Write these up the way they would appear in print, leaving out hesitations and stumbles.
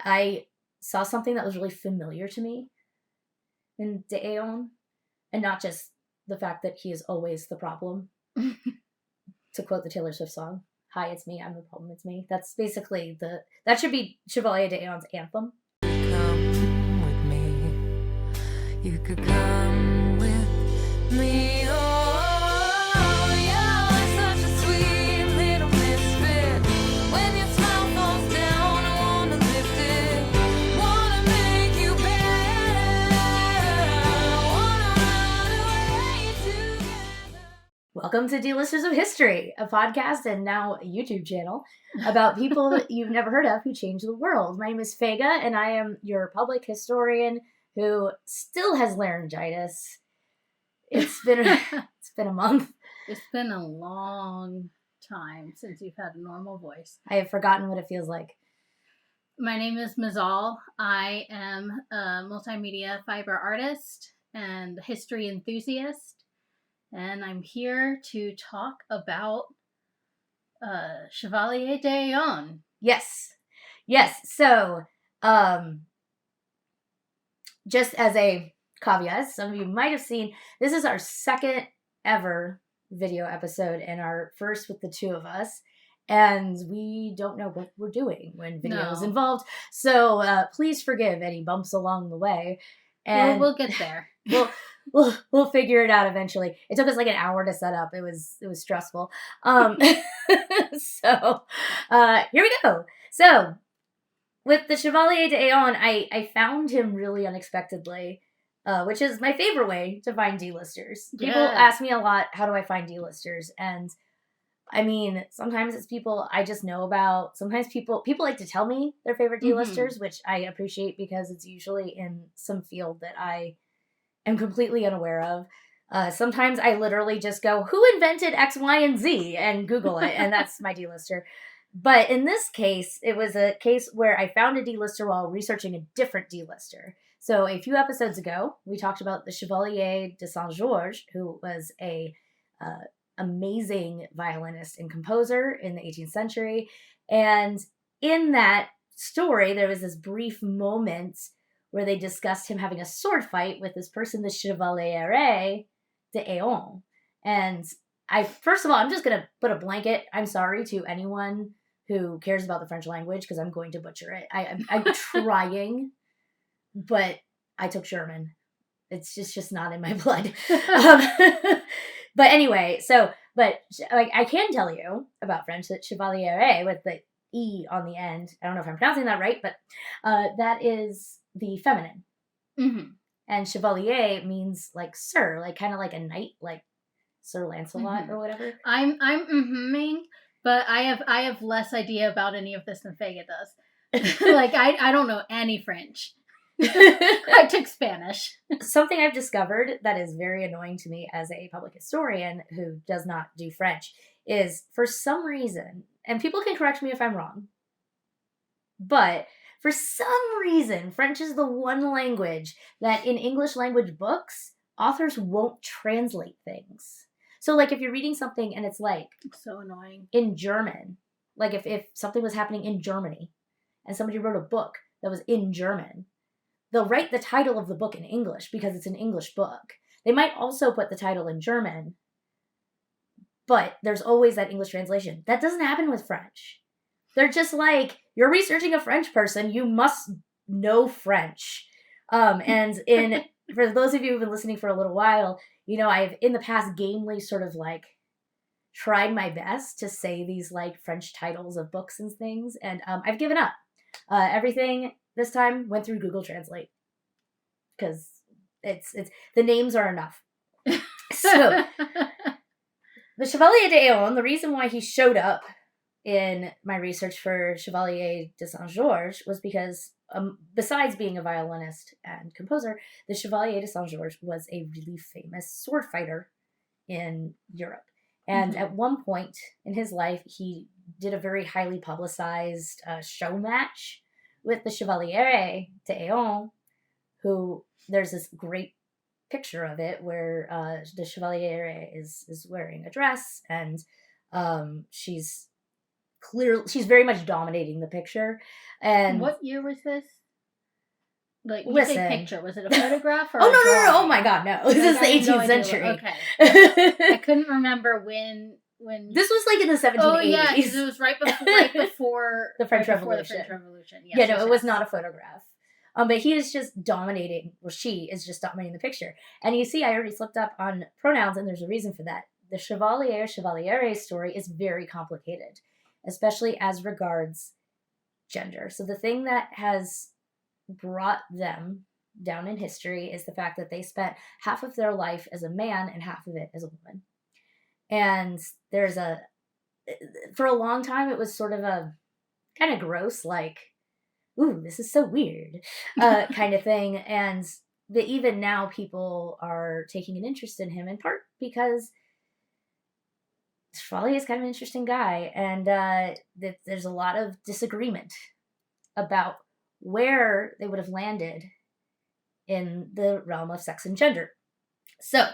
I saw something that was really familiar to me in De Aeon, and not just the fact that he is always the problem. To quote the Taylor Swift song, "Hi, it's me, I'm the problem, it's me." That's basically that should be Chevalier de Aeon's anthem. Come with me. You could come with me. Oh, you're such a sweet little misfit. When your smile falls down, I wanna lift it. Wanna make you better. Wanna run away together. Welcome to D-Listers of History, a podcast and now a YouTube channel about people that you've never heard of who changed the world. My name is Fayge, and I am your public historian who still has laryngitis. It's been a month. It's been a long time since you've had a normal voice. I have forgotten what it feels like. My name is Mazal. I am a multimedia fiber artist and history enthusiast, and I'm here to talk about Chevalier de Aeon. Yes. So, just as a caveat, some of you might have seen, this is our second ever video episode and our first with the two of us. And we don't know what we're doing when video is involved. So please forgive any bumps along the way. And we'll get there. We'll figure it out eventually. It took us like an hour to set up. It was stressful. So here we go. So with the Chevalier de Aeon, I found him really unexpectedly, which is my favorite way to find D-listers. People ask me a lot, how do I find D-listers? And I mean, sometimes it's people I just know about. Sometimes people like to tell me their favorite D-listers, which I appreciate because it's usually in some field that I am completely unaware of. Sometimes I literally just go, who invented X, Y, and Z? And Google it, and that's my D-lister. But in this case, it was a case where I found a D-lister while researching a different D-lister. So a few episodes ago, we talked about the Chevalier de Saint-Georges, who was a amazing violinist and composer in the 18th century. And in that story, there was this brief moment where they discussed him having a sword fight with this person, the Chevalier de Aeon. And first of all, I'm just going to put a blanket. I'm sorry to anyone who cares about the French language because I'm going to butcher it. I'm trying, but I took German. It's just not in my blood. But anyway, but I can tell you about French that Chevalier with the E on the end. I don't know if I'm pronouncing that right, but that is the feminine. Mm-hmm. And Chevalier means like sir, like kind of like a knight, like Sir Lancelot or whatever. I'm but I have less idea about any of this than Fayge does. Like I don't know any French. I took Spanish. Something I've discovered that is very annoying to me as a public historian who does not do French is, for some reason, and people can correct me if I'm wrong, but for some reason, French is the one language that in English language books, authors won't translate things. So like if you're reading something and it's like... It's so annoying. In German, like if something was happening in Germany and somebody wrote a book that was in German, they'll write the title of the book in English because it's an English book. They might also put the title in German, but there's always that English translation. That doesn't happen with French. They're just like, you're researching a French person, you must know French. And for those of you who've been listening for a little while, you know, I've in the past gamely sort of like tried my best to say these like French titles of books and things, and I've given up. Everything this time went through Google Translate because it's the names are enough. So the Chevalier de Aeon, the reason why he showed up in my research for Chevalier de Saint-Georges was because besides being a violinist and composer, the Chevalier de Saint-Georges was a really famous sword fighter in Europe. And at one point in his life, he did a very highly publicized show match with the Chevalier de Aeon, who there's this great picture of it where the Chevalier is wearing a dress and she's she's very much dominating the picture. And what year was this? Like, you listen. say picture, was it a photograph or Oh, a no, drawing? oh my god, no. This is the 18th century. Okay. I couldn't remember when This was like in the 1780s. Oh yeah, because it was right before the French Revolution. Yes, it was not a photograph. But he is just dominating, or she is just dominating the picture. And you see, I already slipped up on pronouns, and there's a reason for that. The Chevalier story is very complicated, especially as regards gender. So the thing that has brought them down in history is the fact that they spent half of their life as a man and half of it as a woman. And for a long time, it was sort of a kind of gross, like, ooh, this is so weird, kind of thing. And even now people are taking an interest in him, in part because Chevalier is kind of an interesting guy. And there's a lot of disagreement about where they would have landed in the realm of sex and gender. So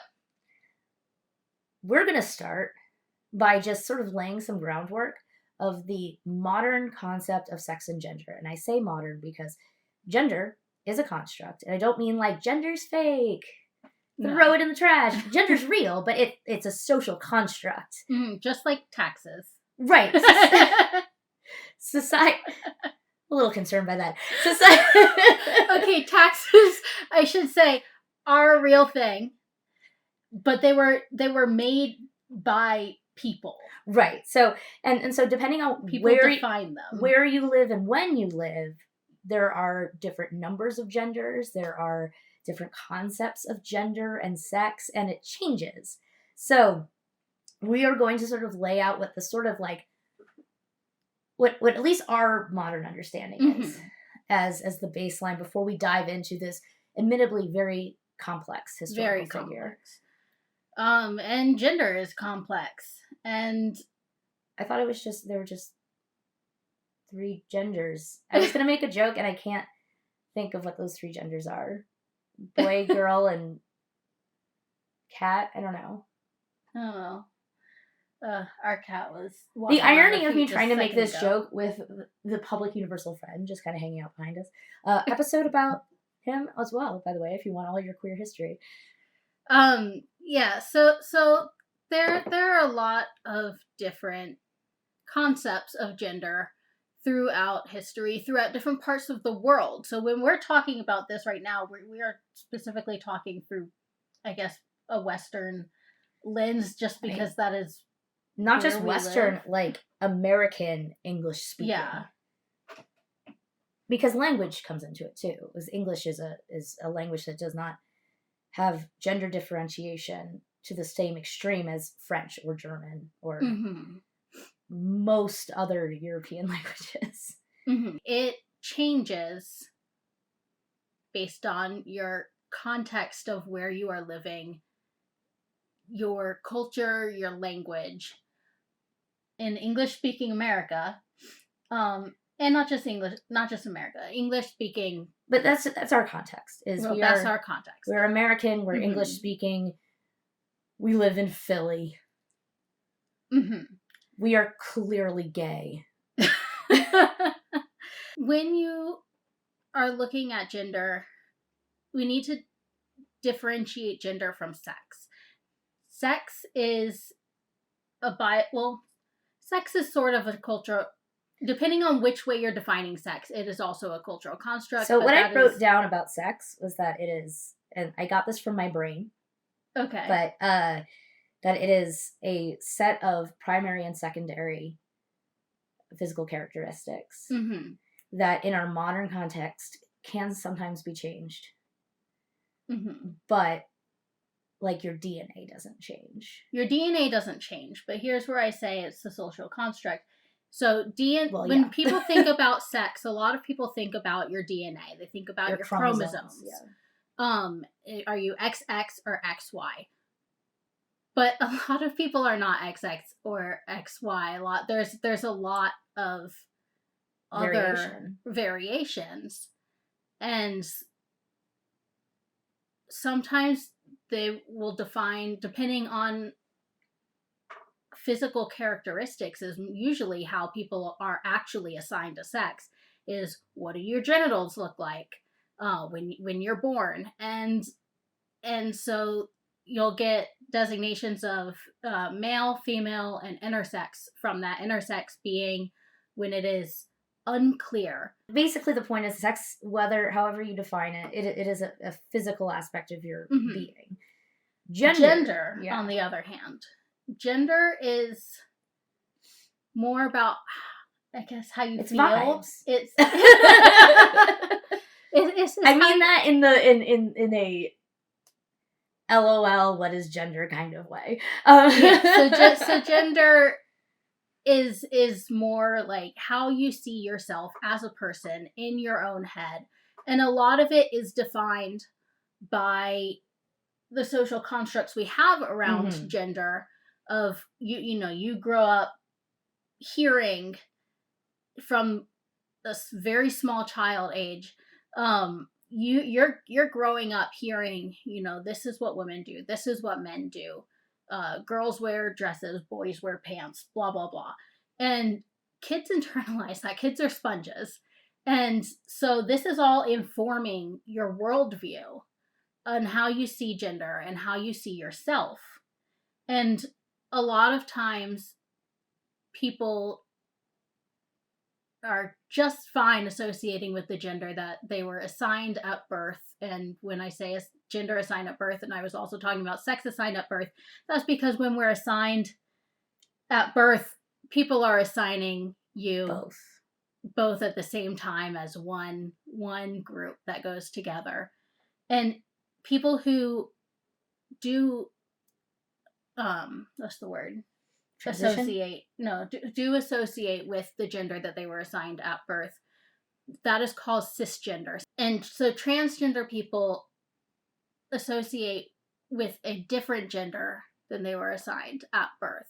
we're going to start by just sort of laying some groundwork of the modern concept of sex and gender. And I say modern because gender is a construct. And I don't mean like gender's fake. Throw it in the trash. Gender's real, but it's a social construct. Just like taxes. Right. Society... a little concerned by that. Okay, taxes, I should say, are a real thing. But they were made by people. Right. So and so depending on people define them. Where you live and when you live, there are different numbers of genders, there are different concepts of gender and sex, and it changes. So we are going to sort of lay out what the sort of like what at least our modern understanding is as the baseline before we dive into this admittedly very complex historical figure. And gender is complex. And I thought it was there were just 3 genders. I was going to make a joke and I can't think of what those 3 genders are. Boy, girl, and cat. I don't know. Oh. Our cat was... The irony of me trying to make this joke with the public universal friend just kind of hanging out behind us. Episode about him as well, by the way, if you want all your queer history. Yeah, so there are a lot of different concepts of gender throughout history, throughout different parts of the world. So when we're talking about this right now, we are specifically talking through, I guess, a Western lens, just because that is not just Western, like American English speaking. Yeah. Because language comes into it too. Because English is a language that does not have gender differentiation to the same extreme as French or German or most other European languages. It changes based on your context of where you are living, your culture, your language. In English-speaking America, and not just America, English-speaking. But that's our context. That's our context. We're American. We're English-speaking. We live in Philly. We are clearly gay. When you are looking at gender, we need to differentiate gender from sex. Sex is sex is sort of a cultural, depending on which way you're defining sex, it is also a cultural construct. So what I wrote down about sex was that it is, and I got this from my brain. Okay. But that it is a set of primary and secondary physical characteristics that in our modern context can sometimes be changed. But like your DNA doesn't change. Your DNA doesn't change, but here's where I say it's the social construct. So when people think about sex, a lot of people think about your DNA. They think about your chromosomes. Yeah. Are you XX or XY? But a lot of people are not XX or XY. There's a lot of other variations. And sometimes they will define, depending on physical characteristics is usually how people are actually assigned to sex. Is what do your genitals look like when you're born, and so you'll get designations of male, female, and intersex from that. Intersex being when it is unclear. Basically, the point is sex, however you define it, it is a physical aspect of your being. Gender, on the other hand, gender is more about, I guess, how you feel. Vibes. It's I mean that in a LOL, what is gender kind of way. So gender is more like how you see yourself as a person in your own head. And a lot of it is defined by the social constructs we have around gender of, you grow up hearing from a very small child age, you're growing up hearing, this is what women do, this is what men do. Girls wear dresses, boys wear pants, blah, blah, blah. And kids internalize that. Kids are sponges. And so this is all informing your worldview on how you see gender and how you see yourself. And a lot of times people are just fine associating with the gender that they were assigned at birth. And when I say gender assigned at birth, and I was also talking about sex assigned at birth, that's because when we're assigned at birth, people are assigning you both at the same time as one group that goes together. And people who do what's the word? Transition? Do associate with the gender that they were assigned at birth. That is called cisgender. And so transgender people associate with a different gender than they were assigned at birth.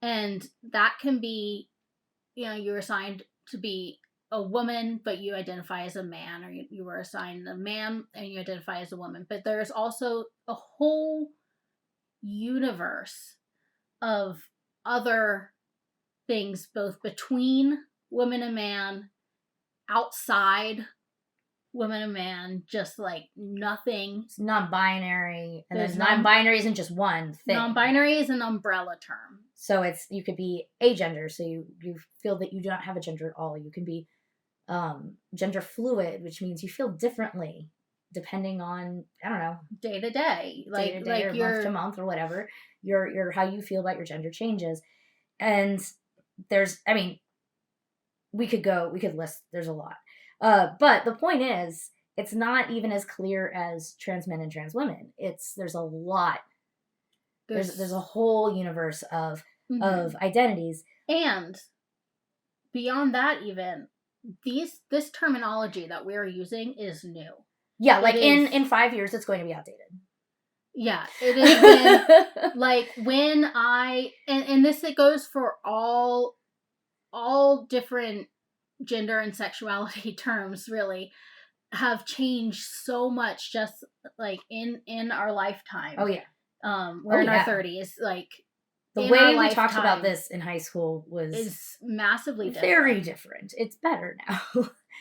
And that can be, you're assigned to be a woman, but you identify as a man, or you were assigned a man and you identify as a woman. But there's also a whole universe of other things, both between woman and man, outside woman and man, just like nothing. It's non-binary, and then non-binary isn't just one thing. Non-binary is an umbrella term. So you could be agender, so you feel that you do not have a gender at all. You can be gender fluid, which means you feel differently depending on, I don't know, day to day, or month to month or whatever. Your how you feel about your gender changes. And we could list, there's a lot. But the point is, it's not even as clear as trans men and trans women. There's a lot. There's a whole universe of identities. And beyond that, even this terminology that we're using is new. Yeah, like in 5 years it's going to be outdated. Yeah, it is. when I and this, it goes for all different gender and sexuality terms, really have changed so much just like in our lifetime. Oh yeah. We're in our 30s. Like the way we talked about this in high school is massively different. Very different. It's better now.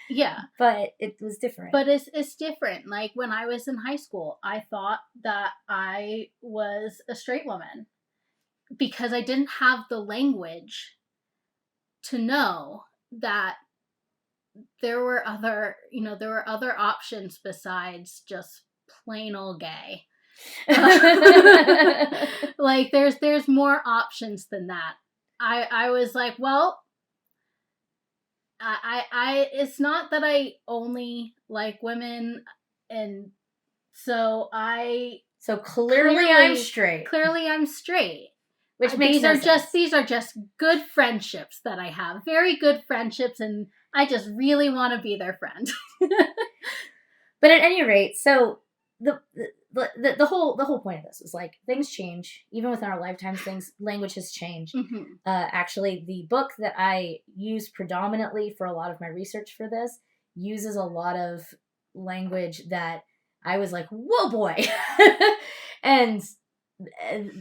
Yeah. But it was different. But it's different. Like when I was in high school, I thought that I was a straight woman because I didn't have the language to know that there were other options besides just plain old gay. Like there's more options than that. I was like, well, I it's not that I only like women, and so clearly I'm straight. Clearly I'm straight. Which makes these are just good friendships that I have. Very good friendships, and I just really want to be their friend. But at any rate, so the whole point of this is like things change even within our lifetimes. Language has changed. Mm-hmm. Actually, the book that I use predominantly for a lot of my research for this uses a lot of language that I was like, whoa boy. And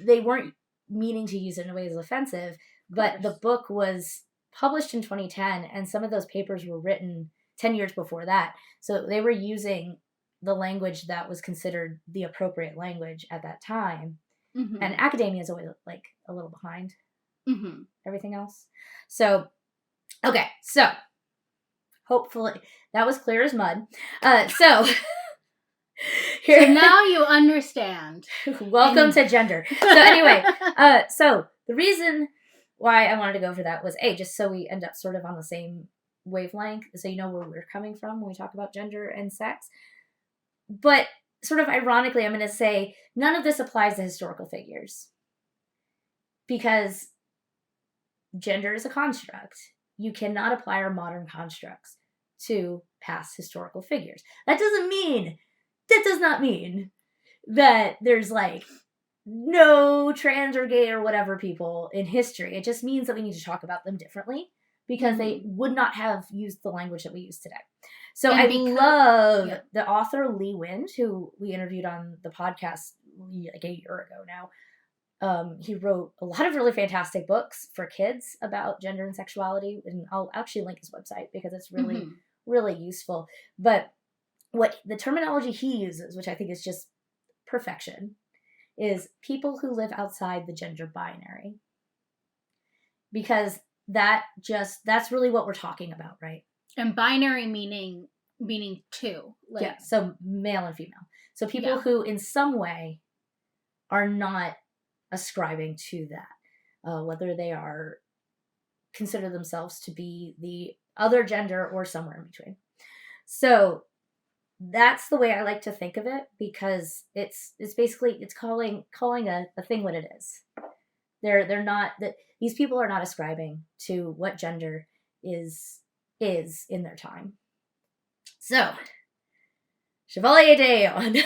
they weren't meaning to use it in a way as offensive, but the book was published in 2010, and some of those papers were written 10 years before that. So they were using the language that was considered the appropriate language at that time. Mm-hmm. And academia is always like a little behind Mm-hmm. everything else. So, okay, so hopefully that was clear as mud. So now you understand. Welcome to gender. So anyway, so the reason why I wanted to go for that was just so we end up sort of on the same wavelength, so you know where we're coming from when we talk about gender and sex. But sort of ironically, I'm going to say none of this applies to historical figures, because gender is a construct. You cannot apply our modern constructs to past historical figures. That does not mean that there's like no trans or gay or whatever people in history. It just means that we need to talk about them differently, because they would not have used the language that we use today. So I love the author Lee Wind, who we interviewed on the podcast like a year ago now. He wrote a lot of really fantastic books for kids about gender and sexuality, and I'll actually link his website because it's really, really useful. But what the terminology he uses, which I think is just perfection, is people who live outside the gender binary. Because that's really what we're talking about, right? And binary meaning two. Like, so male and female. So people who in some way are not ascribing to that, whether they are consider themselves to be the other gender or somewhere in between. So that's the way I like to think of it, because it's basically it's calling a thing what it is. They're not that these people are not ascribing to what gender is in their time. So Chevalier de Aon.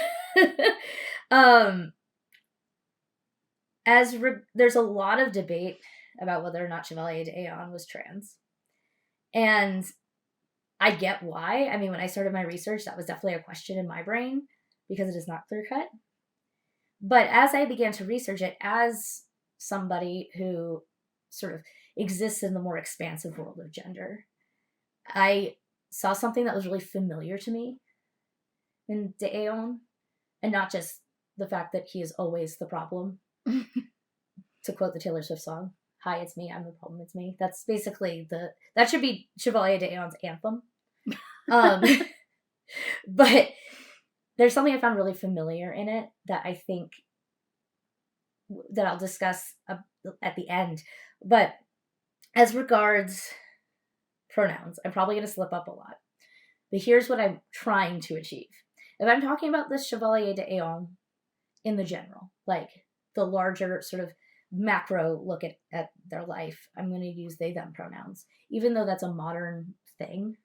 There's a lot of debate about whether or not Chevalier de Aon was trans, and I get why. I mean, when I started my research, that was definitely a question in my brain, because it is not clear cut. But as I began to research it, as somebody who sort of exists in the more expansive world of gender, I saw something that was really familiar to me in de Aon, and not just the fact that he is always the problem. To quote the Taylor Swift song, "Hi, it's me, I'm the problem, it's me." That's basically that should be Chevalier de Aon's anthem. But there's something I found really familiar in it that I think that I'll discuss at the end. But as regards pronouns, I'm probably going to slip up a lot. But here's what I'm trying to achieve. If I'm talking about this Chevalier de Aon in the general, like the larger sort of macro look at their life, I'm going to use they, them pronouns, even though that's a modern thing,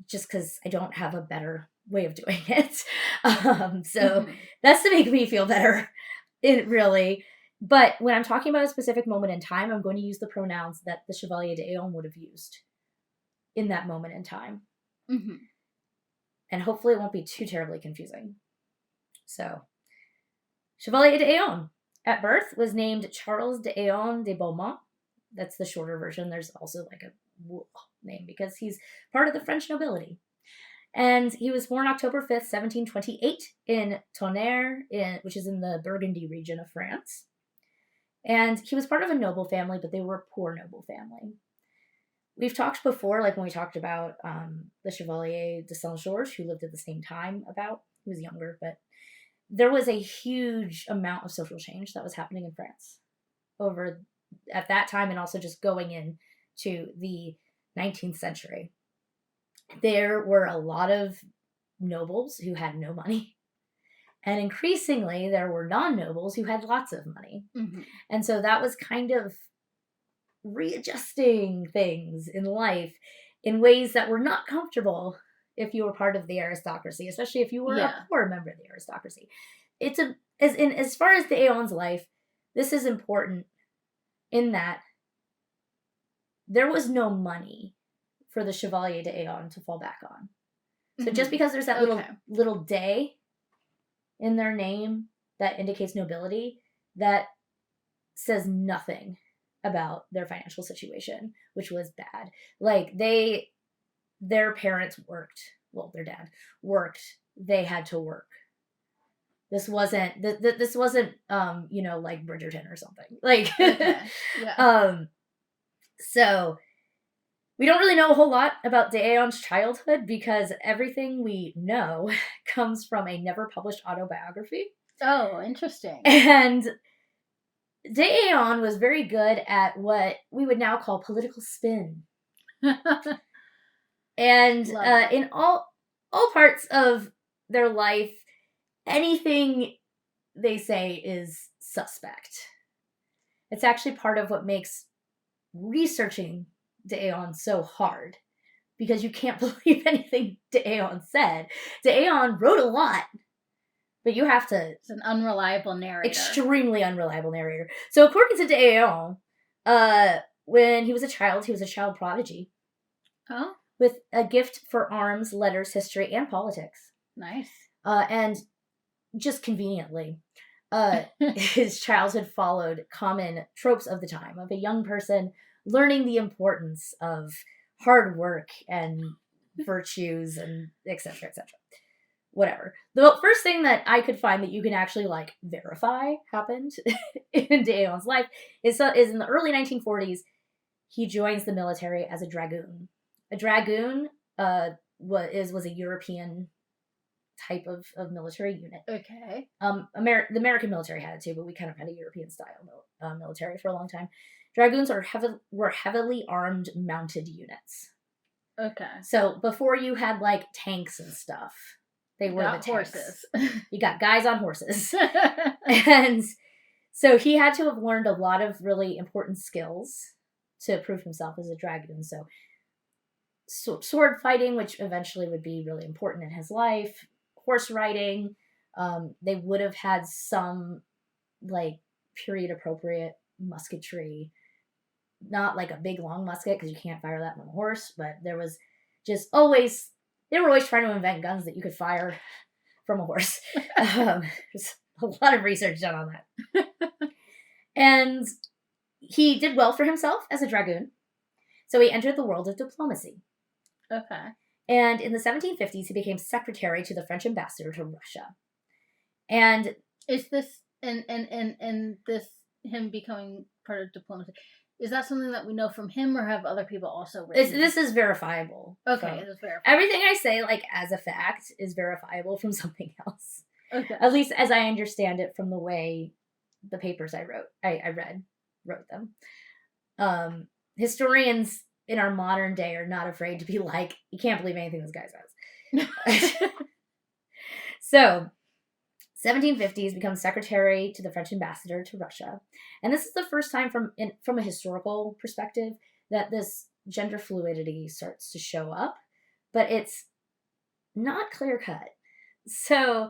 just because I don't have a better way of doing it. So that's to make me feel better, really. But when I'm talking about a specific moment in time, I'm going to use the pronouns that the Chevalier de Aon would have used in that moment in time. Mm-hmm. And hopefully it won't be too terribly confusing. So, Chevalier de Aon, at birth, was named Charles de Aon de Beaumont. That's the shorter version. There's also like a name because he's part of the French nobility. And he was born October 5th, 1728 in Tonnerre, which is in the Burgundy region of France. And he was part of a noble family, but they were a poor noble family. We've talked before, like when we talked about the Chevalier de Saint-Georges, who lived at the same time he was younger, but there was a huge amount of social change that was happening in France over at that time, and also just going into the 19th century. There were a lot of nobles who had no money, and increasingly there were non-nobles who had lots of money. Mm-hmm. And so that was kind of readjusting things in life in ways that were not comfortable if you were part of the aristocracy, especially if you were a poor member of the aristocracy. As far as the Aon's life, this is important in that there was no money for the Chevalier de Aon to fall back on. So just because there's that little day in their name that indicates nobility, that says nothing about their financial situation, which was bad. Like, their parents worked. Well, their dad worked. They had to work. This wasn't, this wasn't, like Bridgerton or something. Like, Okay. Yeah. So we don't really know a whole lot about De Aon's childhood because everything we know comes from a never published autobiography. Oh, interesting. And De Aon was very good at what we would now call political spin. And in all parts of their life, anything they say is suspect. It's actually part of what makes researching De Aon so hard, because you can't believe anything De Aon said. De Aon wrote a lot, but you have to... It's an unreliable narrator. Extremely unreliable narrator. So according to De Aon, when he was a child prodigy. Oh? With a gift for arms, letters, history, and politics. Nice. And just conveniently, his childhood followed common tropes of the time of a young person learning the importance of hard work and virtues and et cetera, et cetera. Whatever. The first thing that I could find that you can actually verify happened in De Aon's life is in the early 1940s, he joins the military as a dragoon. A dragoon was a European type of military unit. Okay. The American military had it too, but we kind of had a European style military for a long time. Dragoons were heavily armed mounted units. Okay. So before you had tanks and stuff, they were the tanks. Horses. You got guys on horses. And so he had to have learned a lot of really important skills to prove himself as a dragoon. So sword fighting, which eventually would be really important in his life, horse riding. They would have had some period appropriate musketry, not a big long musket because you can't fire that from a horse, but there was just always, they were always trying to invent guns that you could fire from a horse. There's a lot of research done on that. And he did well for himself as a dragoon. So he entered the world of diplomacy. Okay. And in the 1750s, he became secretary to the French ambassador to Russia. And is this, and this, him becoming part of diplomacy, is that something that we know from him, or have other people also written? This is verifiable. Okay, it is verifiable. Everything I say, as a fact, is verifiable from something else. Okay. At least as I understand it from the way the papers I wrote them. Historians in our modern day are not afraid to be you can't believe anything this guy says. So, 1750s becomes secretary to the French ambassador to Russia. And this is the first time from a historical perspective that this gender fluidity starts to show up, but it's not clear-cut. So,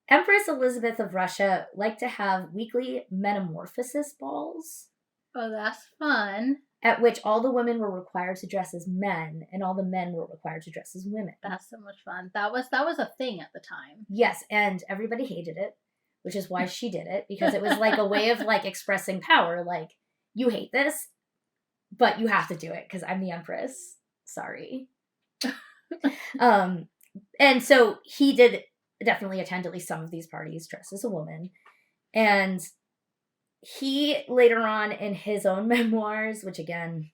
Empress Elizabeth of Russia liked to have weekly metamorphosis balls. Oh, that's fun. At which all the women were required to dress as men, and all the men were required to dress as women. That's so much fun. That was a thing at the time. Yes, and everybody hated it, which is why she did it, because it was a way of expressing power. You hate this, but you have to do it because I'm the empress. Sorry. And so he did definitely attend at least some of these parties dressed as a woman, and he later on in his own memoirs, which again,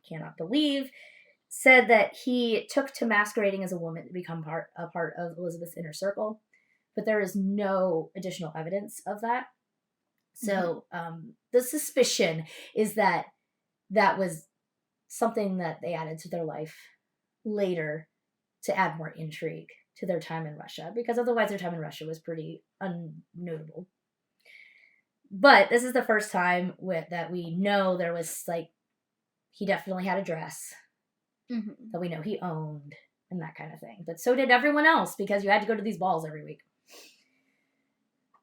cannot believe, said that he took to masquerading as a woman to become a part of Elizabeth's inner circle, but there is no additional evidence of that. So the suspicion is that was something that they added to their life later to add more intrigue to their time in Russia, because otherwise their time in Russia was pretty unnotable. But this is the first time that we know there was he definitely had a dress that we know he owned and that kind of thing. But so did everyone else, because you had to go to these balls every week.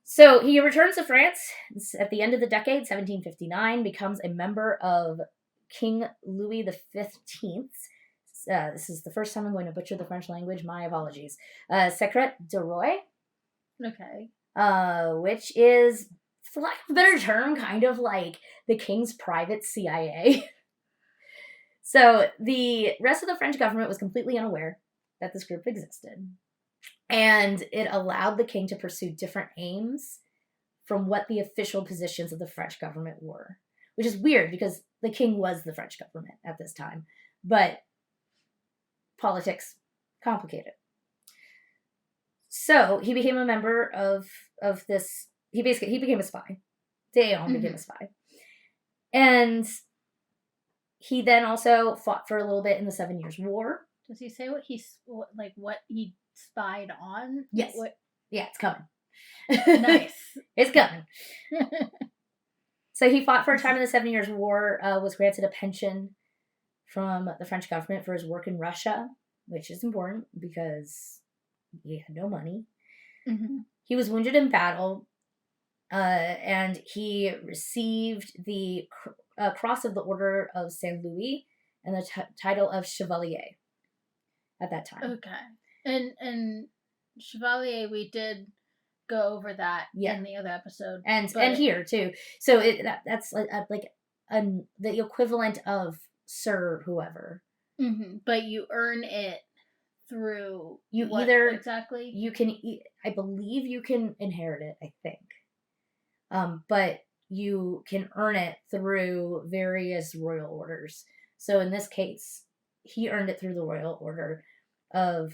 So he returns to France at the end of the decade, 1759, becomes a member of King Louis XV. This is the first time I'm going to butcher the French language. My apologies. Secret de Roi. Okay. Which is for lack of a better term, kind of like the king's private CIA. So the rest of the French government was completely unaware that this group existed. And it allowed the king to pursue different aims from what the official positions of the French government were. Which is weird because the king was the French government at this time. But politics, complicated. So he became a member of this. He became a spy. D'Eon became a spy. And he then also fought for a little bit in the 7 Years' War. Does he say what he spied on? Yes. Yeah, it's coming. Nice. It's coming. So he fought for a time in the 7 Years' War, was granted a pension from the French government for his work in Russia, which is important because he had no money. Mm-hmm. He was wounded in battle, and he received the Cross of the Order of Saint Louis and the title of Chevalier at that time. Okay. And Chevalier, we did go over that in the other episode. And here, too. So that's like the equivalent of Sir whoever. Mm-hmm. But you earn it through exactly? You can, I believe you can inherit it, I think. But you can earn it through various royal orders. So in this case, he earned it through the Royal Order of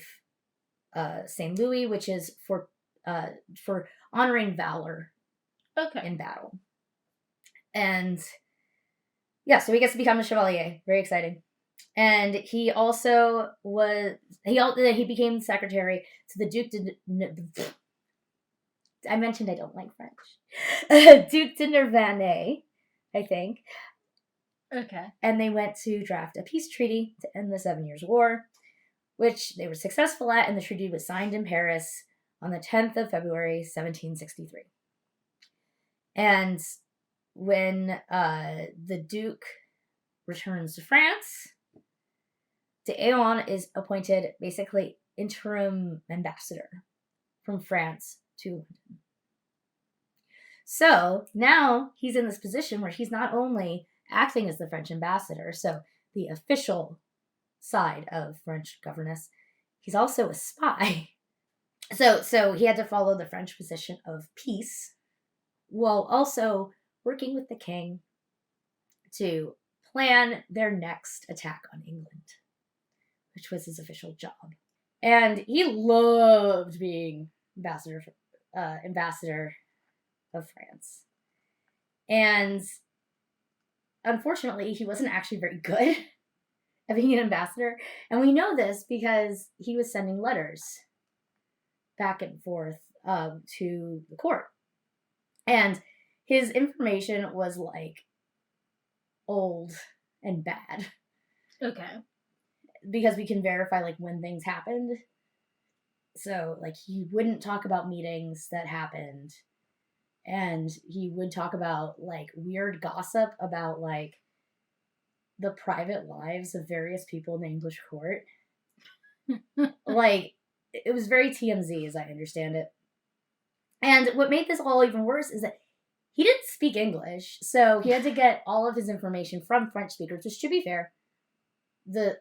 Saint Louis, which is for honoring valor in battle. And yeah, so he gets to become a Chevalier. Very exciting. And he also he became secretary to the Duc de... I mentioned I don't like French. Duc de Nivernais, I think. Okay. And they went to draft a peace treaty to end the 7 Years' War, which they were successful at, and the treaty was signed in Paris on the 10th of February, 1763. And when the Duke returns to France, D'Eon is appointed basically interim ambassador from France to London. So now he's in this position where he's not only acting as the French ambassador, so the official side of French governance, he's also a spy. So he had to follow the French position of peace while also working with the king to plan their next attack on England, which was his official job. And he loved being ambassador of France. And unfortunately, he wasn't actually very good at being an ambassador. And we know this because he was sending letters back and forth to the court. And his information was like old and bad. Okay. Because we can verify like when things happened. So like he wouldn't talk about meetings that happened. And he would talk about like weird gossip about like the private lives of various people in the English court. Like it was very TMZ as I understand it. And what made this all even worse is that he didn't speak English, so he had to get all of his information from French speakers, which, to be fair, the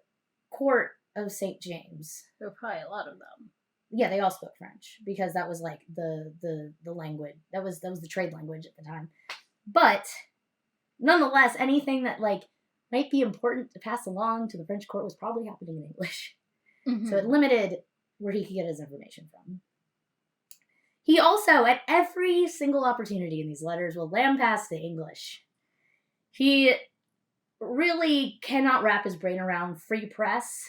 court of St. James. There were probably a lot of them. Yeah, they all spoke French because that was like the language. That was the trade language at the time. But nonetheless, anything that like might be important to pass along to the French court was probably happening in English. Mm-hmm. So it limited where he could get his information from. He also, at every single opportunity in these letters, will lambaste the English. He really cannot wrap his brain around free press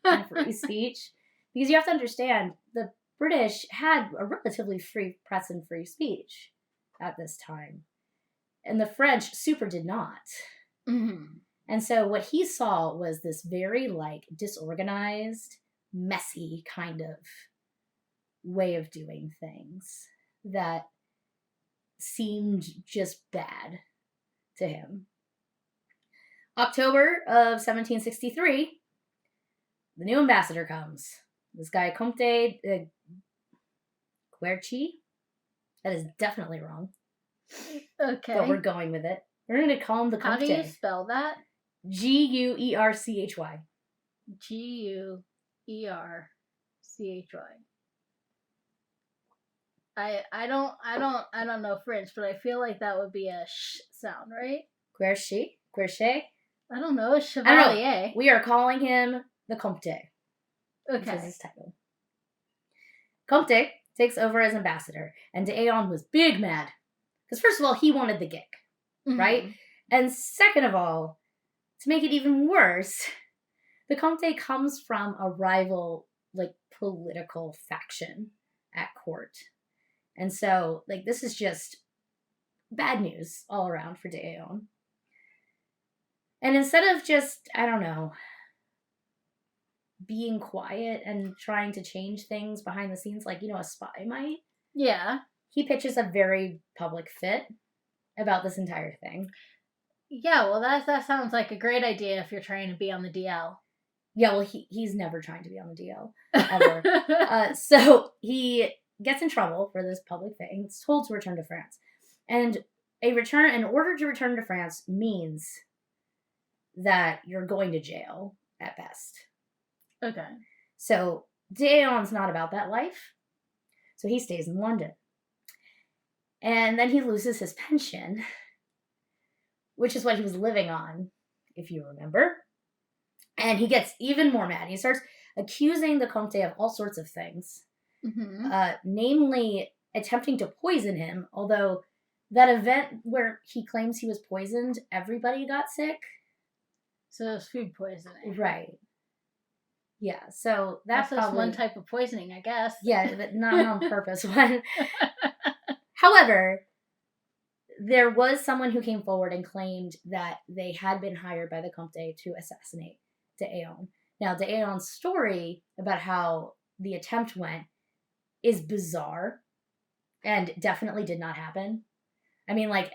and free speech. Because you have to understand, the British had a relatively free press and free speech at this time. And the French super did not. Mm-hmm. And so what he saw was this very, like, disorganized, messy kind of way of doing things that seemed just bad to him. October of 1763, the new ambassador comes. This guy, Comte de Guerchi. That is definitely wrong. Okay. But we're going with it. We're going to call him the How Comte. do you spell that? Guerchy. Guerchy. I don't know French, but I feel like that would be a sh sound, right? Guerchy? I don't know. Chevalier. We are calling him the Comte. Which is Okay. his title. Comte takes over as ambassador, and d'Eon was big mad. Because first of all, he wanted the gig, right? And second of all, to make it even worse, the Comte comes from a rival, like, political faction at court. And so, like, this is just bad news all around for d'Eon. And instead of just, I don't know, being quiet and trying to change things behind the scenes like, a spy might, Yeah. he pitches a very public fit about this entire thing. Yeah, well, that sounds like a great idea if you're trying to be on the DL. Yeah, well, he's never trying to be on the DL, ever. So he gets in trouble for this public thing. He's told to return to France. And an order to return to France means that you're going to jail at best. Okay. So d'Eon's not about that life. So he stays in London. And then he loses his pension, which is what he was living on, if you remember. And he gets even more mad. He starts accusing the Comte of all sorts of things, namely attempting to poison him, although that event where he claims he was poisoned, everybody got sick. So it was food poisoning. Right. Yeah, so that's just probably one type of poisoning, I guess. Yeah, but not on purpose one. However, there was someone who came forward and claimed that they had been hired by the Comte to assassinate d'Eon. Now, d'Eon's story about how the attempt went is bizarre and definitely did not happen. I mean, like,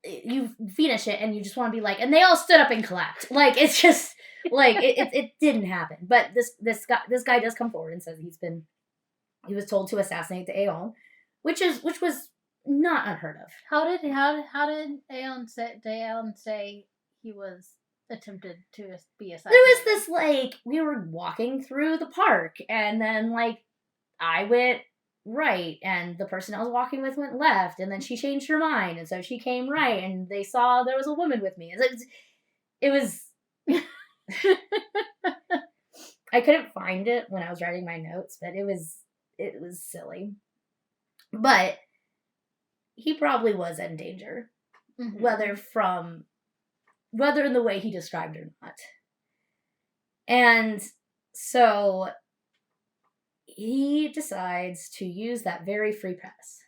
you finish it and you just want to be like, and they all stood up and clapped. Like, it's just, like, it didn't happen. But this guy does come forward and says he was told to assassinate d'Eon, which was not unheard of. How did d'Eon say he was attempted to be assassinated? There was this, like, we were walking through the park, and then, like, I went right, and the person I was walking with went left, and then she changed her mind, and so she came right, and they saw there was a woman with me. It was I couldn't find it when I was writing my notes, but it was silly. But he probably was in danger, whether in the way he described or not. And so he decides to use that very free press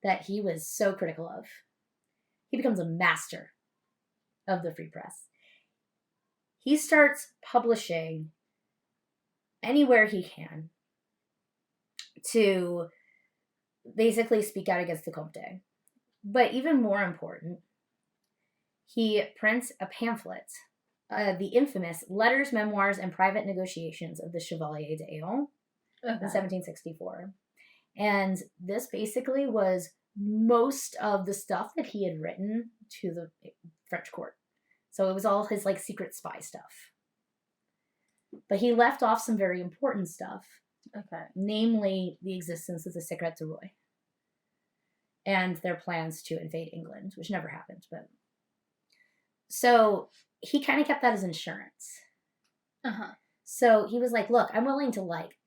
that he was so critical of. He becomes a master of the free press. He starts publishing anywhere he can to basically speak out against the Comte. But even more important, he prints a pamphlet, the infamous Letters, Memoirs, and Private Negotiations of the Chevalier de Saint-Georges in 1764. And this basically was most of the stuff that he had written to the French court. So it was all his, like, secret spy stuff. But he left off some very important stuff. Okay. Namely, the existence of the Secret du Roi. And their plans to invade England, which never happened. But so he kind of kept that as insurance. So he was like, look, I'm willing to, like,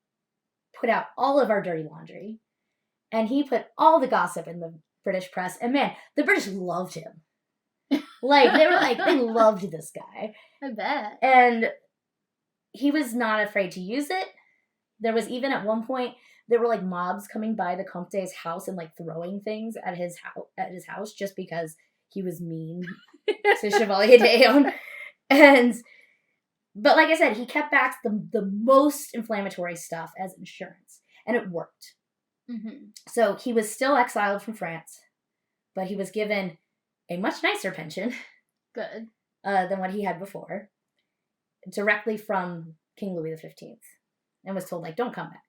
put out all of our dirty laundry. And he put all the gossip in the British press. And man, the British loved him. Like, they loved this guy. I bet. And he was not afraid to use it. There was even at one point, there were, like, mobs coming by the Comte's house and, like, throwing things at his house just because he was mean to Chevalier de Saint-Georges. But like I said, he kept back the most inflammatory stuff as insurance. And it worked. So he was still exiled from France, but he was given a much nicer pension. Good. Than what he had before. Directly from King Louis XV. And was told, like, don't come back.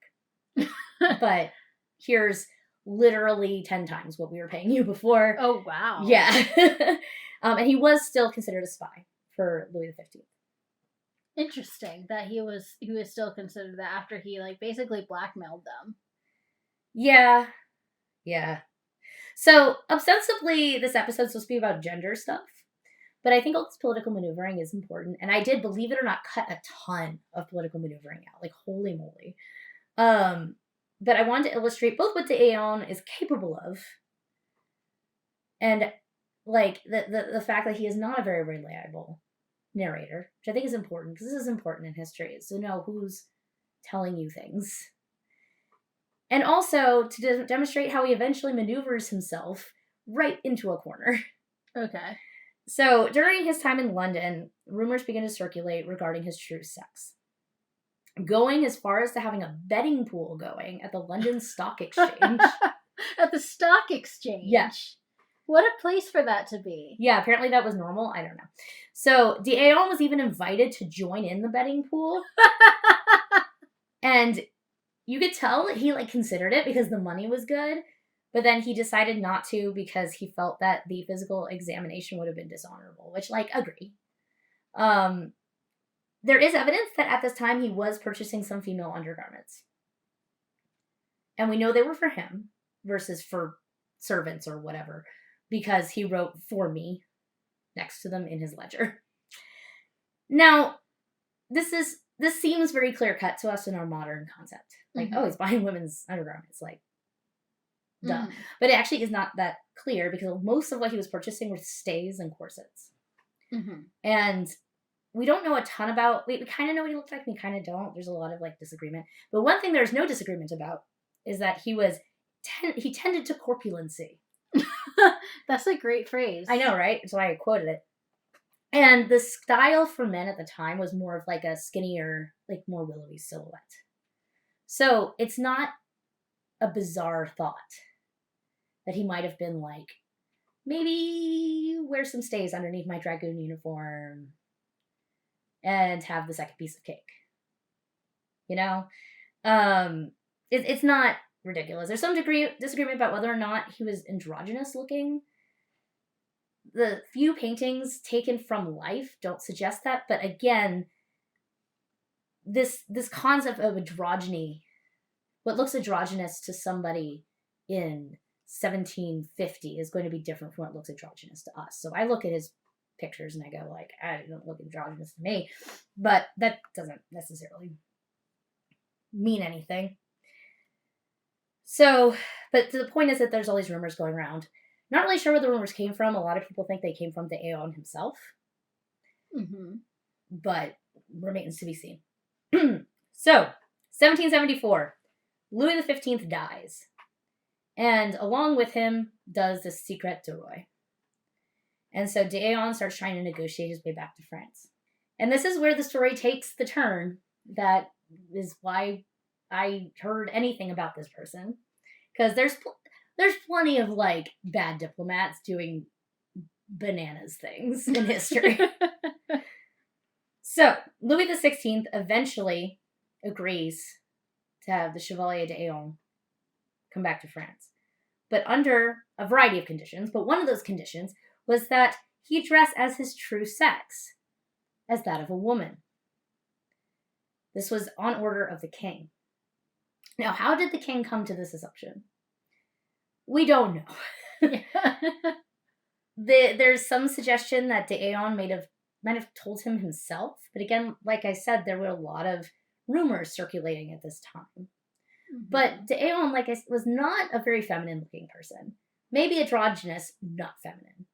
But here's literally 10 times what we were paying you before. Oh, wow. Yeah. And he was still considered a spy for Louis XV. Interesting that he was still considered that after he like basically blackmailed them. Yeah. Yeah. So, ostensibly, this episode's supposed to be about gender stuff. But I think all this political maneuvering is important. And I did, believe it or not, cut a ton of political maneuvering out. Like, holy moly. But I wanted to illustrate both what the Aeon is capable of and, like, the fact that he is not a very reliable narrator, which I think is important, because this is important in history, is to know who's telling you things. And also to demonstrate how he eventually maneuvers himself right into a corner. Okay. So, during his time in London, rumors began to circulate regarding his true sex. Going as far as to having a betting pool going at the London Stock Exchange. At the stock exchange? Yeah. What a place for that to be. Yeah, apparently that was normal. I don't know. So, D'Aon was even invited to join in the betting pool. And you could tell that he, like, considered it because the money was good. But then he decided not to because he felt that the physical examination would have been dishonorable, which, like, agree. There is evidence that at this time he was purchasing some female undergarments. And we know they were for him versus for servants or whatever, because he wrote "for me" next to them in his ledger. Now, this seems very clear-cut to us in our modern concept. Like, oh, he's buying women's undergarments, like, duh. But it actually is not that clear because most of what he was purchasing were stays and corsets. And we don't know a ton about, we kind of know what he looked like, we kind of don't. There's a lot of, like, disagreement. But one thing there's no disagreement about is that he tended to corpulency. That's a great phrase. I know, right? That's why I quoted it. And the style for men at the time was more of, like, a skinnier, like, more willowy silhouette. So it's not a bizarre thought that he might have been like, maybe wear some stays underneath my dragoon uniform and have the second piece of cake. You know? It's not ridiculous. There's some disagreement about whether or not he was androgynous looking. The few paintings taken from life don't suggest that, but again, this concept of androgyny, what looks androgynous to somebody in 1750 is going to be different from what looks androgynous to us. So I look at his pictures and I go, like, I don't look androgynous to me, but that doesn't necessarily mean anything. So, but the point is that there's all these rumors going around. Not really sure where the rumors came from. A lot of people think they came from the Aeon himself. But remains to be seen. So, 1774, Louis XV dies. And along with him does the Secret de Roy. And so D'Aon starts trying to negotiate his way back to France. And this is where the story takes the turn that is why I heard anything about this person. Because there's plenty of, like, bad diplomats doing bananas things in history. So, Louis XVI eventually agrees to have the Chevalier d'Aon come back to France. But under a variety of conditions. But one of those conditions was that he dress as his true sex, as that of a woman. This was on order of the king. Now, how did the king come to this assumption? We don't know. There's some suggestion that D'Aon might have told him himself. But again, like I said, there were a lot of rumors circulating at this time. But D'Aon, like I said, was not a very feminine-looking person. Maybe androgynous, not feminine.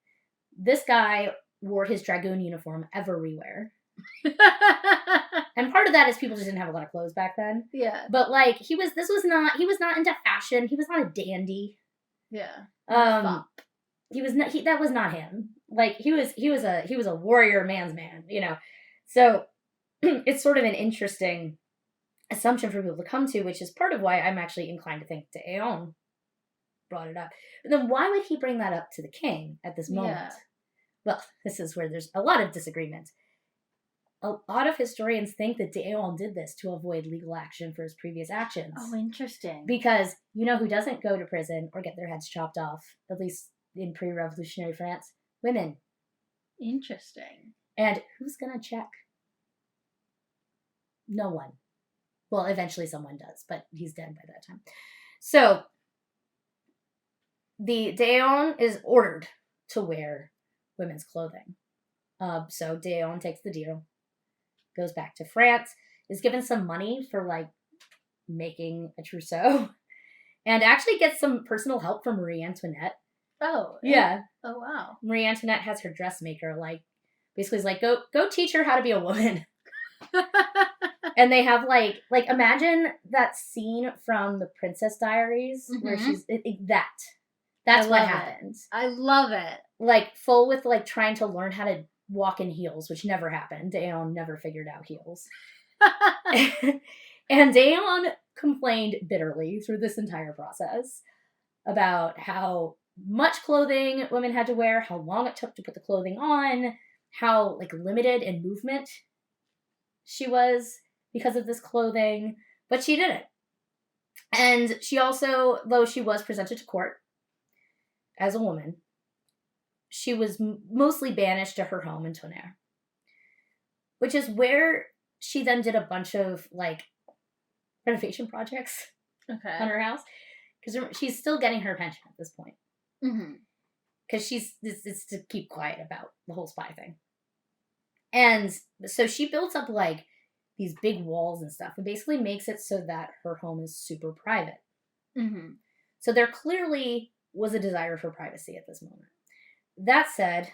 This guy wore his dragoon uniform everywhere. And part of that is people just didn't have a lot of clothes back then. Yeah. But, like, he was not into fashion. He was not a dandy. Yeah. That was not him. Like, he was a warrior man's man, you know. So it's sort of an interesting assumption for people to come to, which is part of why I'm actually inclined to think D'Aon brought it up. But then why would he bring that up to the king at this moment? Yeah. Well, this is where there's a lot of disagreement. a lot of historians think that Daeon did this to avoid legal action for his previous actions. Oh, interesting. Because you know who doesn't go to prison or get their heads chopped off, at least in pre-revolutionary France? Women. Interesting. And who's gonna check? No one. Well, eventually someone does, but he's dead by that time. So, the Daeon is ordered to wear women's clothing. So Daeon takes the deal, goes back to France, is given some money for, like, making a trousseau, and actually gets some personal help from Marie Antoinette. Oh. Yeah. Oh, wow. Marie Antoinette has her dressmaker, like, basically is like, go teach her how to be a woman. And they have, like, imagine that scene from the Princess Diaries, where she's, that's what happens. I love it. Like, full with, like, trying to learn how to walk in heels, which never happened. Daeon never figured out heels. And Daeon complained bitterly through this entire process about how much clothing women had to wear, how long it took to put the clothing on, how, like, limited in movement she was because of this clothing, but she did it. And she also, though she was presented to court as a woman, she was mostly banished to her home in Tonnerre, which is where she then did a bunch of, like, renovation projects on her house, because she's still getting her pension at this point. Because it's to keep quiet about the whole spy thing. And so she builds up, like, these big walls and stuff, and basically makes it so that her home is super private. So there clearly was a desire for privacy at this moment. That said,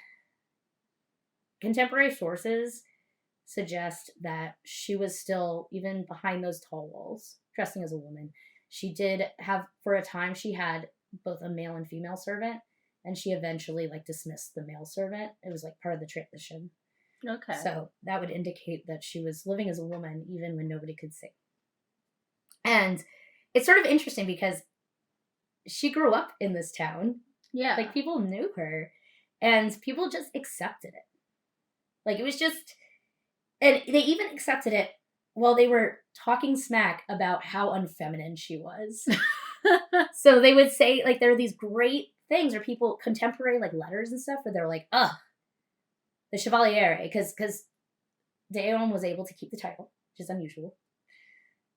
contemporary sources suggest that she was still, even behind those tall walls, dressing as a woman. She did have, for a time, she had both a male and female servant, and she eventually, like, dismissed the male servant. It was, like, part of the transition. Okay. So that would indicate that she was living as a woman even when nobody could see. And it's sort of interesting because she grew up in this town. Yeah. Like, people knew her, and people just accepted it. Like, it was just, and they even accepted it while they were talking smack about how unfeminine she was. So they would say, like, there are these great things where people, contemporary, like, letters and stuff, where they're like, ugh, the Chevalier, because Daeon was able to keep the title, which is unusual,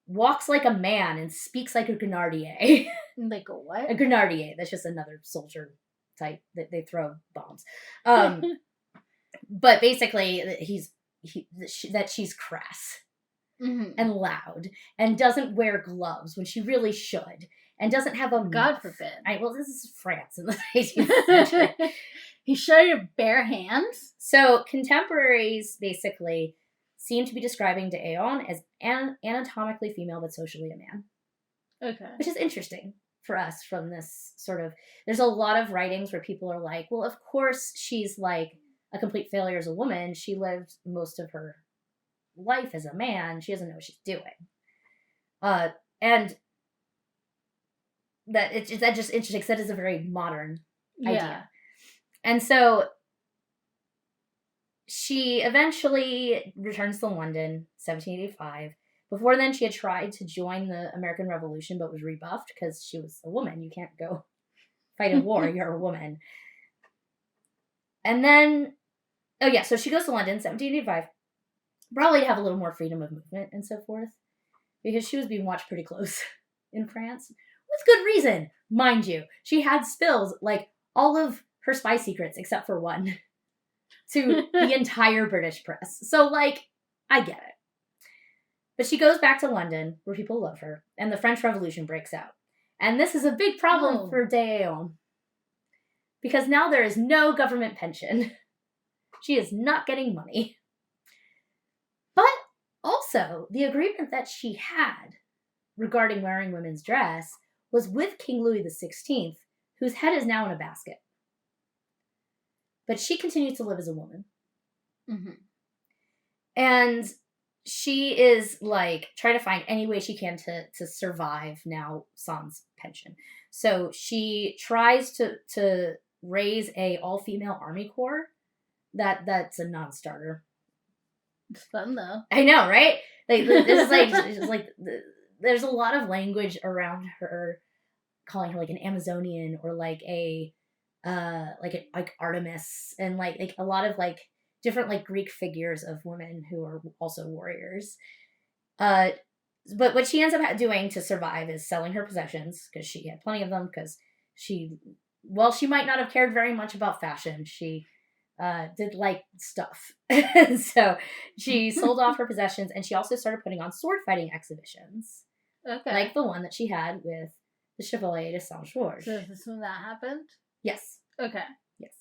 walks like a man and speaks like a grenadier. Like a what? A grenadier. That's just another soldier type that they throw bombs. But basically, she's crass and loud and doesn't wear gloves when she really should, and doesn't have a God forbid. Well, this is France in the 18th century. He showed your bare hands? So contemporaries basically seem to be describing Daeon as anatomically female but socially a man. Okay. Which is interesting for us from this sort of... There's a lot of writings where people are like, well, of course she's, like, a complete failure as a woman. She lived most of her life as a man. She doesn't know what she's doing. And that's just interesting because that is a very modern idea. And so she eventually returns to London, 1785. Before then, she had tried to join the American Revolution, but was rebuffed because she was a woman. You can't go fight a war. You're a woman. And then, so she goes to London, 1785, probably to have a little more freedom of movement and so forth, because she was being watched pretty close in France. With good reason, mind you. She had spills, like, all of her spy secrets, except for one, to the entire British press. So, like, I get it. But she goes back to London, where people love her, and the French Revolution breaks out. And this is a big problem for Daeon, because now there is no government pension. She is not getting money. But also, the agreement that she had regarding wearing women's dress was with King Louis XVI, whose head is now in a basket. But she continues to live as a woman. And she is, like, trying to find any way she can to survive now sans pension. So she tries to raise a all-female army corps. That's a non-starter. It's fun though. I know, right? Like this is like it's like there's a lot of language around her, calling her like an Amazonian or like like Artemis, and like a lot of like different like Greek figures of women who are also warriors. But what she ends up doing to survive is selling her possessions, because she had plenty of them, because she might not have cared very much about fashion. She did like stuff. So she sold off her possessions, and she also started putting on sword fighting exhibitions. Okay. Like the one that she had with the Chevalier de Saint-Georges. So is this when that happened? Yes. Okay. Yes.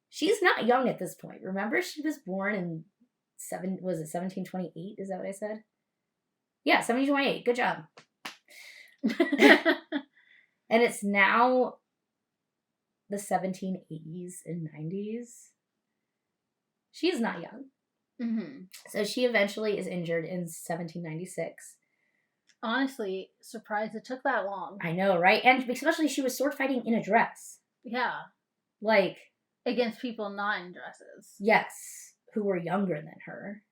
She's not young at this point. Remember, she was born in 1728? Is that what I said? Yeah, 1728. Good job. And it's now the 1780s and 90s. She's not young. Mm-hmm. So she eventually is injured in 1796. Honestly, surprised it took that long. I know, right? And especially she was sword fighting in a dress. Yeah. Like, against people not in dresses. yes, who were younger than her.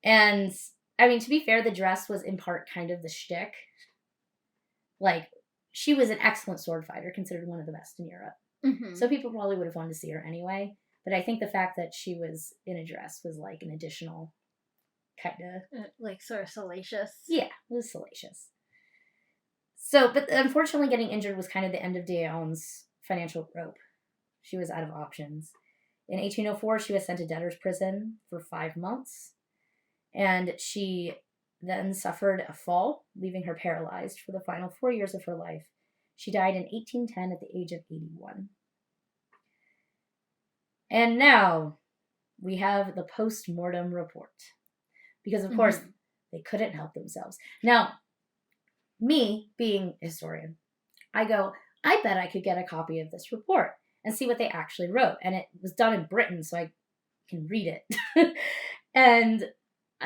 And, I mean, to be fair, the dress was in part kind of the shtick. Like, she was an excellent sword fighter, considered one of the best in Europe. Mm-hmm. So people probably would have wanted to see her anyway. But I think the fact that she was in a dress was like an additional kind of... like sort of salacious. Yeah, it was salacious. So, but unfortunately getting injured was kind of the end of D'Eon's financial rope. She was out of options. In 1804, she was sent to debtor's prison for 5 months. And she then suffered a fall, leaving her paralyzed for the final 4 years of her life. She died in 1810 at the age of 81. And now we have the post-mortem report. Because, of course, they couldn't help themselves. Now, me, being a historian, I go, I bet I could get a copy of this report and see what they actually wrote. And it was done in Britain, so I can read it. And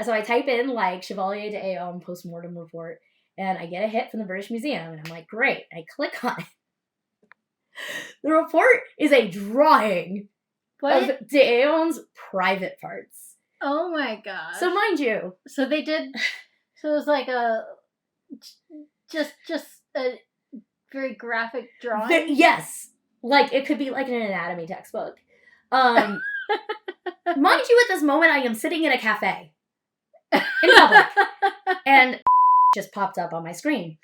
so I type in, like, Chevalier de Saint-Georges post-mortem report, and I get a hit from the British Museum, and I'm like, great. I click on it. The report is a drawing of de Saint-Georges' private parts. Oh my god. So mind you. So they did, so it was like a, just a very graphic drawing? Yes. Like, it could be like an anatomy textbook. Mind you, at this moment, I am sitting in a cafe. In public. And just popped up on my screen.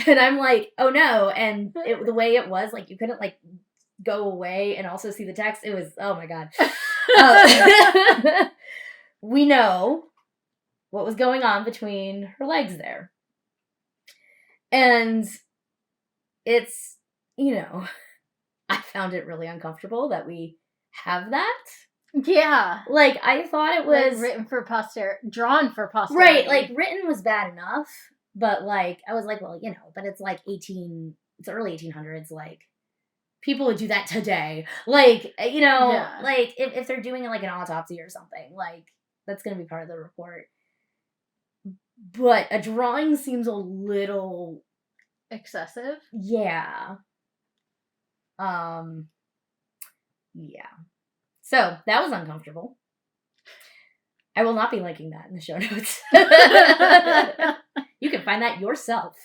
And I'm like, oh no. And the way it was, like, you couldn't, like, go away and also see the text. It was, oh my god. We know what was going on between her legs there. And it's, you know, I found it really uncomfortable that we have that. Yeah. Like, I thought it was... like written for posterity. Drawn for posterity. Right, like, written was bad enough, but, like, I was like, well, you know, but it's, like, it's early 1800s, like, people would do that today. Like, you know, yeah. Like, if they're doing, like, an autopsy or something, like, that's gonna be part of the report. But a drawing seems a little... excessive? Yeah. Yeah. So, that was uncomfortable. I will not be linking that in the show notes. You can find that yourself.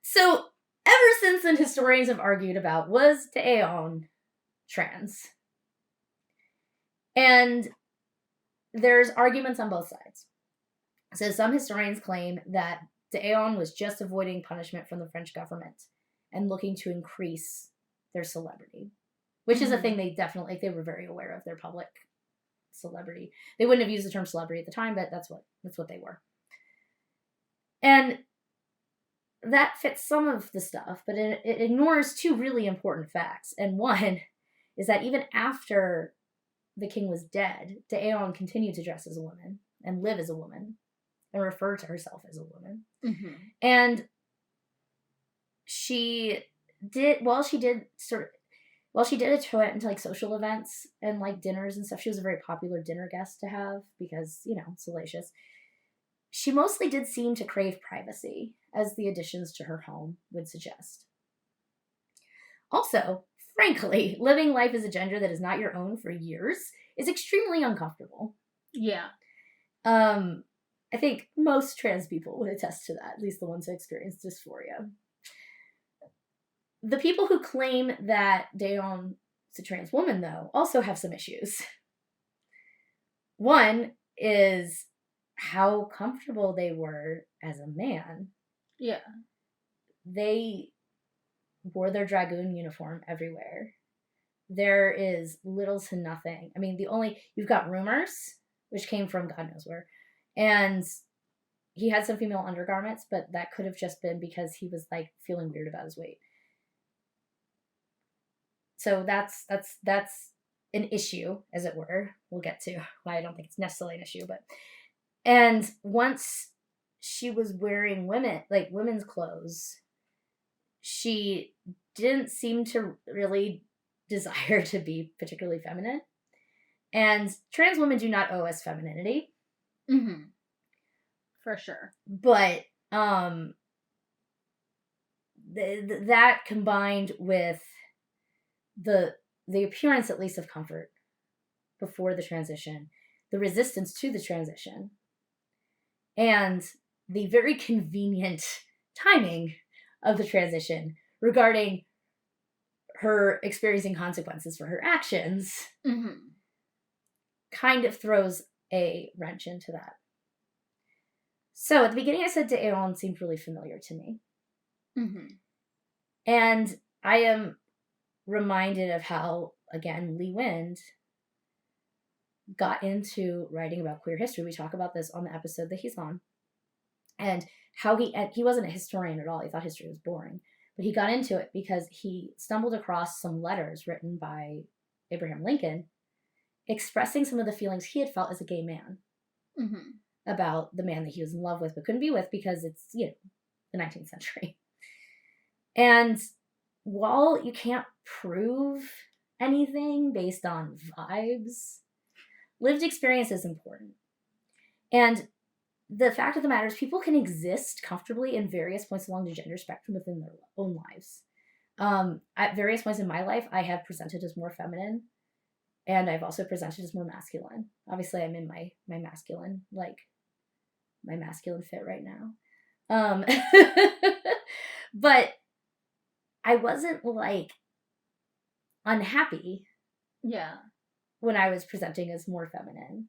So, ever since then, historians have argued about, was de Saint-Georges trans? And there's arguments on both sides. So, some historians claim that de Saint-Georges was just avoiding punishment from the French government and looking to increase their celebrity. Which is a thing they definitely, like, they were very aware of their public celebrity. They wouldn't have used the term celebrity at the time, but that's what they were. And that fits some of the stuff, but it ignores two really important facts. And one is that even after the king was dead, de Saint-Georges continued to dress as a woman and live as a woman and refer to herself as a woman. Mm-hmm. And she did attend into, like, social events and, like, dinners and stuff. She was a very popular dinner guest to have because, you know, salacious. She mostly did seem to crave privacy, as the additions to her home would suggest. Also, frankly, living life as a gender that is not your own for years is extremely uncomfortable. Yeah. I think most trans people would attest to that, at least the ones who experience dysphoria. The people who claim that Dayon is a trans woman, though, also have some issues. One is how comfortable they were as a man. Yeah. They wore their dragoon uniform everywhere. There is little to nothing. I mean, you've got rumors, which came from God knows where, and he had some female undergarments, but that could have just been because he was like feeling weird about his weight. So that's an issue, as it were. We'll get to why I don't think it's necessarily an issue, and once she was wearing women's clothes, she didn't seem to really desire to be particularly feminine. And trans women do not owe us femininity. Mm-hmm. For sure. But that combined with the appearance, at least, of comfort before the transition, the resistance to the transition, and the very convenient timing of the transition regarding her experiencing consequences for her actions, kind of throws a wrench into that. So at the beginning I said Dayon seemed really familiar to me. And I am reminded of how, again, Lee Wind got into writing about queer history. We talk about this on the episode that he's on. And how he wasn't a historian at all. He thought history was boring. But he got into it because he stumbled across some letters written by Abraham Lincoln expressing some of the feelings he had felt as a gay man about the man that he was in love with but couldn't be with because it's, the 19th century. And while you can't prove anything based on vibes, lived experience is important. And the fact of the matter is people can exist comfortably in various points along the gender spectrum within their own lives. At various points in my life, I have presented as more feminine, and I've also presented as more masculine. Obviously, I'm in my masculine, my masculine fit right now. But I wasn't, unhappy when I was presenting as more feminine.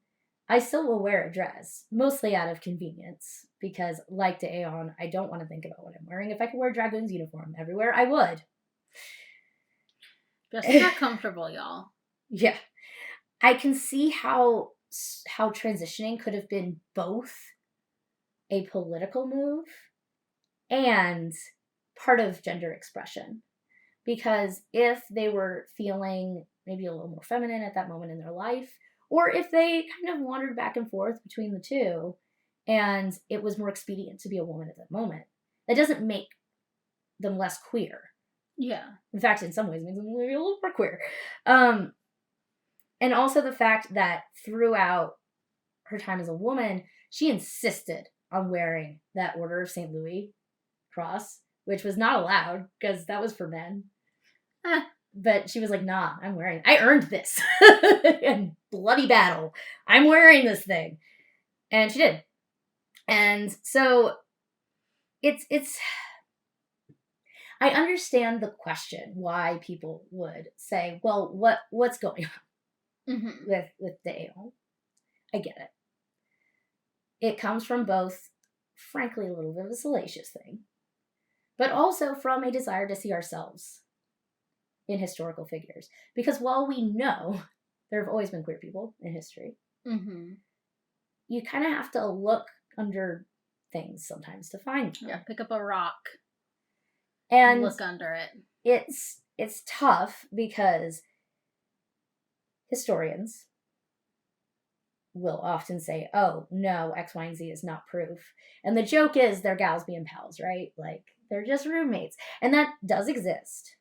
I still will wear a dress, mostly out of convenience, because like Dayon, I don't want to think about what I'm wearing. If I could wear a dragoon's uniform everywhere, I would. Just not comfortable, y'all. Yeah. I can see how transitioning could have been both a political move and part of gender expression. Because if they were feeling maybe a little more feminine at that moment in their life, or if they kind of wandered back and forth between the two, and it was more expedient to be a woman at that moment, that doesn't make them less queer. Yeah. In fact, in some ways, it makes them maybe a little more queer. And also the fact that throughout her time as a woman, she insisted on wearing that Order of St. Louis cross, which was not allowed because that was for men. But she was like, nah, I'm wearing it. I earned this. In bloody battle. I'm wearing this thing. And she did. And so it's I understand the question why people would say, well, what's going on with Dayon? I get it. It comes from both, frankly, a little bit of a salacious thing, but also from a desire to see ourselves in historical figures. Because while we know there have always been queer people in history, you kind of have to look under things sometimes to find them. Yeah, pick up a rock and look under it. It's tough because historians will often say, oh, no, X, Y, and Z is not proof. And the joke is they're gals being pals, right? Like, they're just roommates. And that does exist.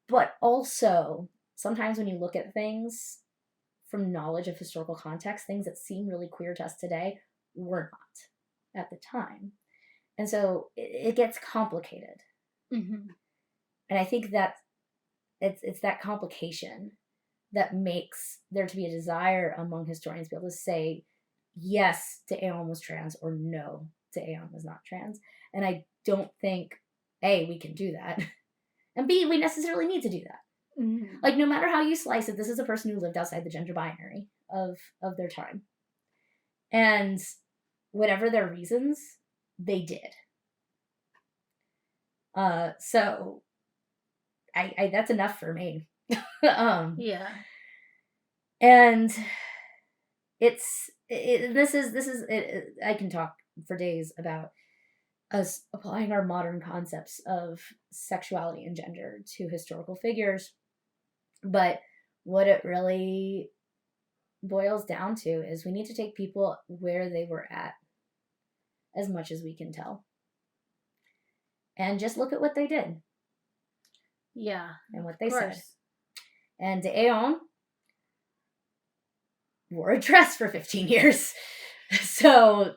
But also, sometimes when you look at things from knowledge of historical context, things that seem really queer to us today were not at the time. And so it gets complicated. And I think that it's that complication that makes there to be a desire among historians to be able to say yes to Aeon was trans or no to Aeon was not trans. And I don't think, A, we can do that, and B, we necessarily need to do that. Mm-hmm. Like, no matter how you slice it, this is a person who lived outside the gender binary of their time. And whatever their reasons, they did. So I that's enough for me. Yeah. And I can talk for days about us applying our modern concepts of sexuality and gender to historical figures. But what it really boils down to is we need to take people where they were at as much as we can tell. And just look at what they did. Yeah. And what they said. And Aeon wore a dress for 15 years. So,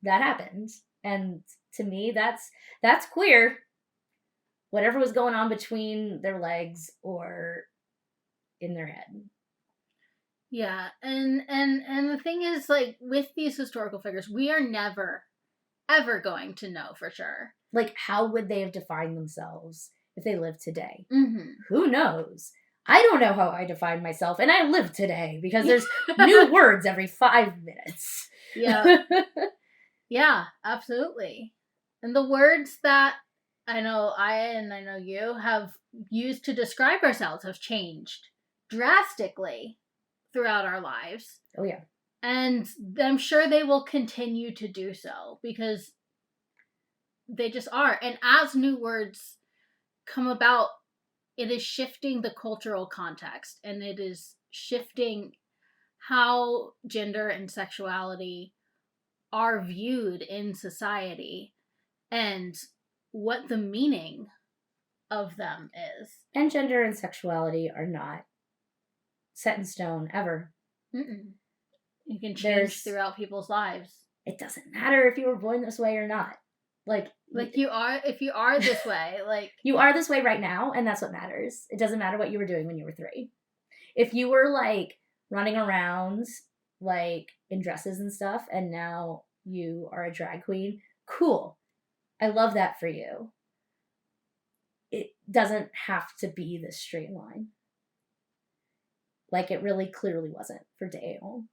that happened. And to me, that's queer. Whatever was going on between their legs or in their head. Yeah, and the thing is, like, with these historical figures, we are never, ever going to know for sure. Like, how would they have defined themselves if they lived today? Mm-hmm. Who knows? I don't know how I define myself, and I live today because there's new words every 5 minutes. Yeah. Yeah, absolutely. And the words that I know you have used to describe ourselves have changed drastically throughout our lives. Oh, yeah. And I'm sure they will continue to do so because they just are. And as new words come about, it is shifting the cultural context and it is shifting how gender and sexuality are viewed in society and what the meaning of them is. And gender and sexuality are not set in stone ever. Mm-mm. You can change throughout people's lives. It doesn't matter if you were born this way or not. Like you are, if you are this way, like you are this way right now, and that's what matters. It doesn't matter what you were doing when you were 3. If you were like running around like in dresses and stuff, and now you are a drag queen, cool. I love that for you. It doesn't have to be this straight line. Like it really clearly wasn't for Daeon.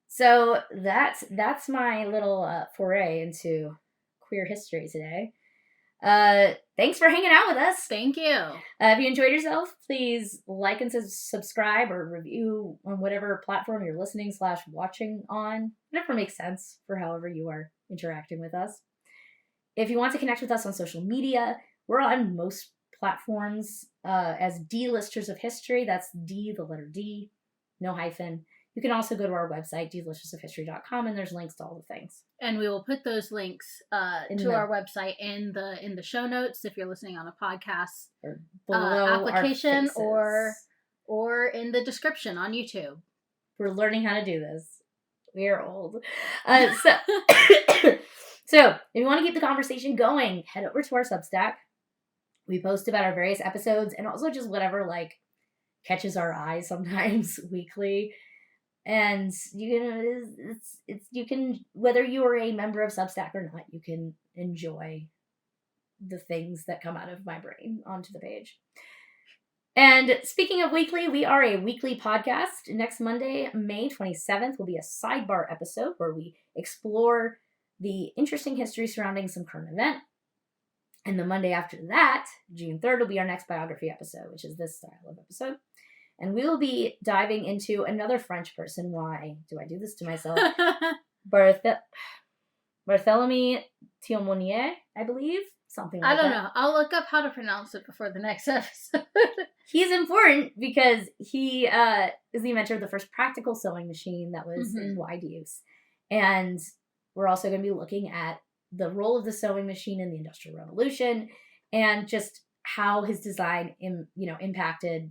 So that's my little foray into queer history today. Thanks for hanging out with us. Thank you. If you enjoyed yourself, please like and subscribe or review on whatever platform you're listening / watching on. Whatever makes sense for however you are interacting with us. If you want to connect with us on social media, we're on most platforms as D-Listers of History. That's D, the letter D, no hyphen. You can also go to our website, dlistersofhistory.com, and there's links to all the things. And we will put those links to our website in the show notes if you're listening on a podcast or below application or in the description on YouTube. We're learning how to do this. We are old. So if you want to keep the conversation going, head over to our Substack. We post about our various episodes and also just whatever like catches our eye sometimes weekly. And you can whether you are a member of Substack or not, you can enjoy the things that come out of my brain onto the page. And speaking of weekly, we are a weekly podcast. Next Monday, May 27th, will be a sidebar episode where we explore the interesting history surrounding some current event. And the Monday after that, June 3rd, will be our next biography episode, which is this style of episode. And we will be diving into another French person. Why do I do this to myself? Barthélemy Thiaumonier, I believe. Something like that. I don't know. I'll look up how to pronounce it before the next episode. He's important because he is the inventor of the first practical sewing machine that was in wide use. And we're also going to be looking at the role of the sewing machine in the Industrial Revolution and just how his design impacted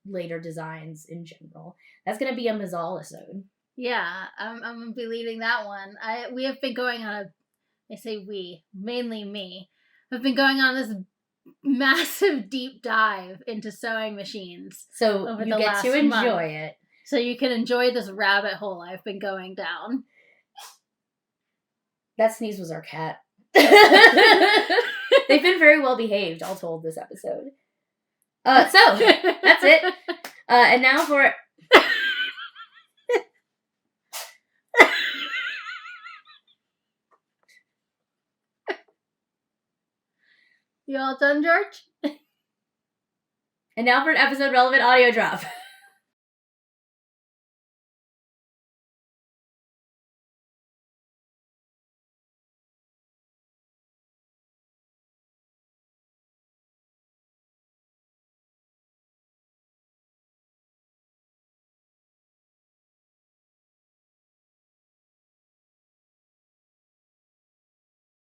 later designs in general. That's going to be a Mazal episode. Yeah, I'm going to be leading that one. We have been going on mainly me. I've been going on this massive deep dive into sewing machines. So over you the get last to enjoy month. it. So you can enjoy this rabbit hole I've been going down. That sneeze was our cat. They've been very well behaved, all told, this episode. So, that's it. And now for... You all done, George? And now for an episode relevant audio drop.